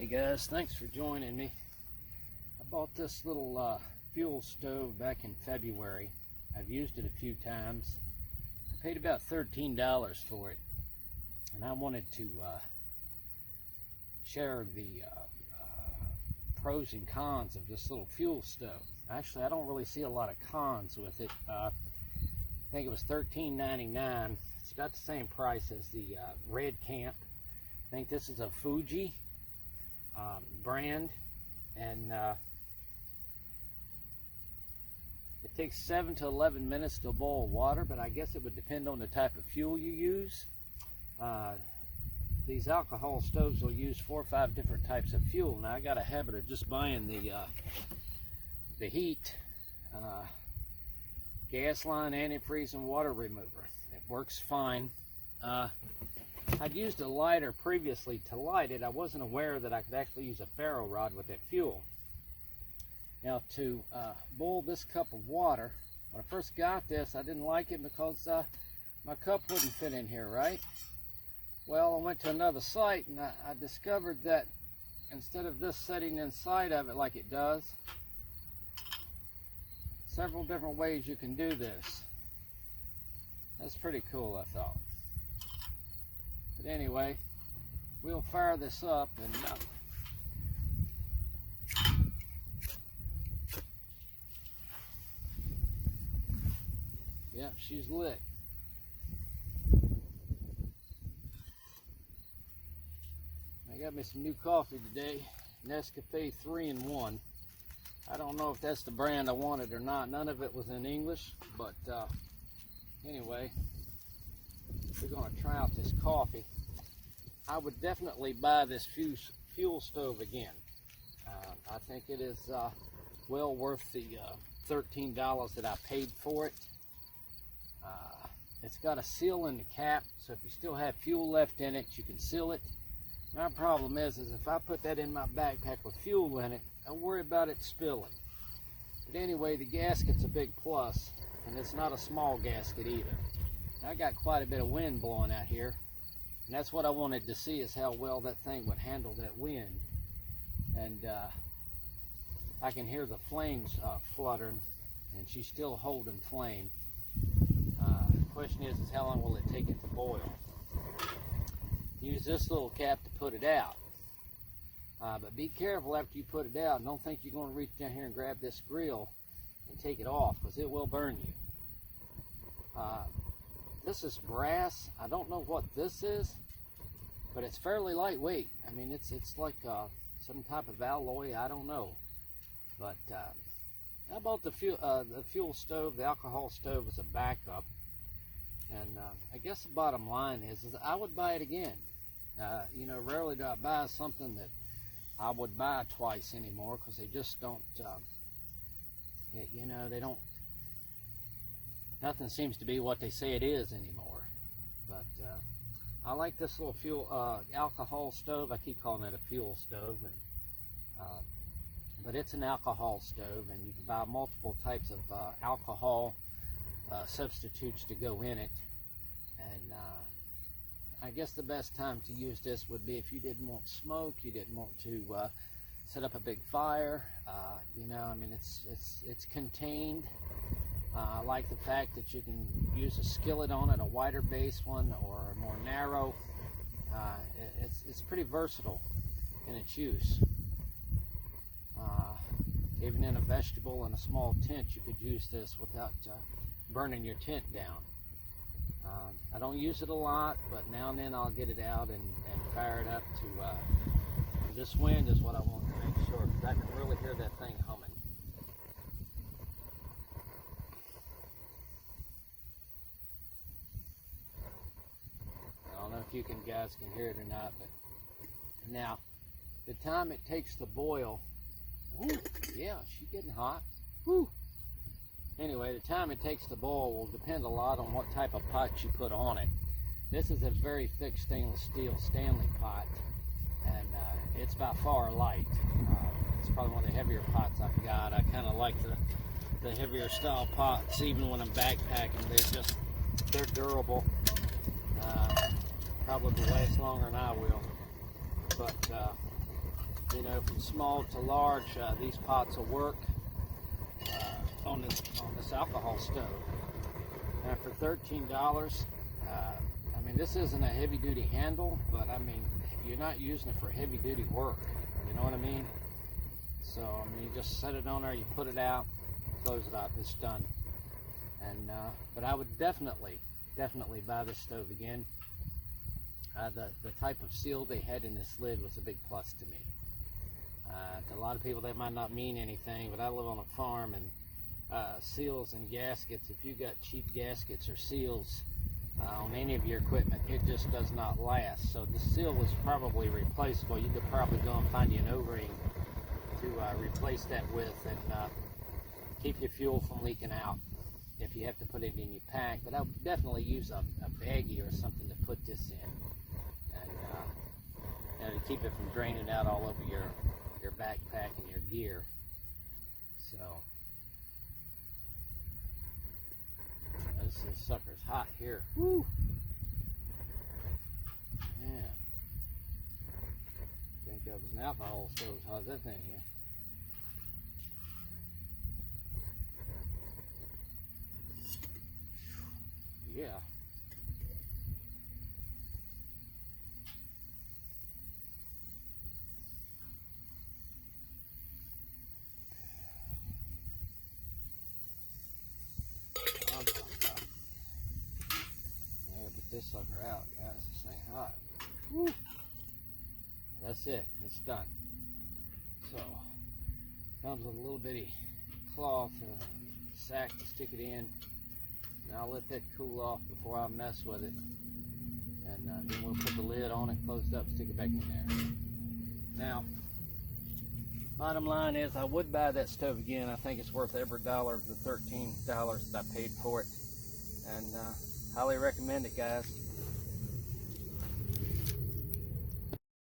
guys, thanks for joining me. I bought this little fuel stove back in February. I've used it a few times. I paid about $13 for it, and I wanted to share the pros and cons of this little fuel stove. Actually, I don't really see a lot of cons with it. I think it was $13.99. It's about the same price as the Red Camp. I think this is a Famgee brand, and it takes 7 to 11 minutes to boil water, but I guess it would depend on the type of fuel you use. These alcohol stoves will use 4 or 5 different types of fuel. Now I got a habit of just buying the heat gas line antifreeze and water remover. It works fine. I'd used a lighter previously to light it. I wasn't aware that I could actually use a ferro rod with that fuel. Now to boil this cup of water, when I first got this, I didn't like it because my cup wouldn't fit in here, right? Well, I went to another site and I discovered that instead of this sitting inside of it like it does, several different ways you can do this. That's pretty cool, I thought. But anyway, we'll fire this up and yep, she's lit. I got me some new coffee today, Nescafe 3-in-1. I don't know if that's the brand I wanted or not. None of it was in English, but anyway, we're going to try out this coffee. I would definitely buy this fuel stove again. I think it is well worth the $13 that I paid for it. It's got a seal in the cap, so if you still have fuel left in it, you can seal it. My problem is if I put that in my backpack with fuel in it, I worry about it spilling. But anyway, the gasket's a big plus, and it's not a small gasket either. I got quite a bit of wind blowing out here, and that's what I wanted to see, is how well that thing would handle that wind. And I can hear the flames fluttering, and she's still holding flame. The question is how long will it take it to boil? Use this little cap to put it out. But be careful after you put it out. Don't think you're going to reach down here and grab this grill and take it off, because it will burn you. This is brass. I don't know what this is, but it's fairly lightweight. I mean, it's like some type of alloy. I don't know. But I bought the fuel stove, the alcohol stove, as a backup. And I guess the bottom line is I would buy it again. You know, rarely do I buy something that I would buy twice anymore, because they just don't, you know, they don't, nothing seems to be what they say it is anymore. But I like this little fuel, alcohol stove. I keep calling it a fuel stove, and, but it's an alcohol stove, and you can buy multiple types of alcohol substitutes to go in it. And I guess the best time to use this would be if you didn't want smoke, you didn't want to set up a big fire. You know, I mean, it's contained. I like the fact that you can use a skillet on it, a wider base one or a more narrow. It's pretty versatile in its use. Even in a vegetable and a small tent, you could use this without burning your tent down. I don't use it a lot, but now and then I'll get it out and fire it up to this wind is what I want to make sure, because I can really hear that thing humming. I don't know if you guys can hear it or not, but now the time it takes to boil, whoo, yeah, she's getting hot. Whoo. Anyway, the time it takes to boil will depend a lot on what type of pot you put on it. This is a very thick stainless steel Stanley pot, and it's by far light. It's probably one of the heavier pots I've got. I kind of like the heavier style pots, even when I'm backpacking. They're durable. Probably last longer than I will. But You know, from small to large, these pots will work on this alcohol stove. And for $13, I mean, this isn't a heavy-duty handle, but I mean, you're not using it for heavy-duty work. You know what I mean? So, I mean, you just set it on there, you put it out, close it up, it's done. And but I would definitely buy this stove again. The type of seal they had in this lid was a big plus to me. To a lot of people, that might not mean anything, but I live on a farm, and seals and gaskets, if you got cheap gaskets or seals on any of your equipment, it just does not last. So the seal was probably replaceable. You could probably go and find you an O-ring to replace that with, and keep your fuel from leaking out if you have to put it in your pack. But I would definitely use a baggie or something to put this in, and to keep it from draining out all over your backpack and your gear. So this sucker's hot here. Woo! Yeah. Think that was an alcohol stove. How's that thing here? Yeah. This sucker out, guys. This thing hot. Woo. That's it. It's done. So, comes with a little bitty cloth sack to stick it in. And I'll let that cool off before I mess with it. And then we'll put the lid on it, close it up, stick it back in there. Now, bottom line is, I would buy that stove again. I think it's worth every dollar of the $13 that I paid for it. And highly recommend it, guys.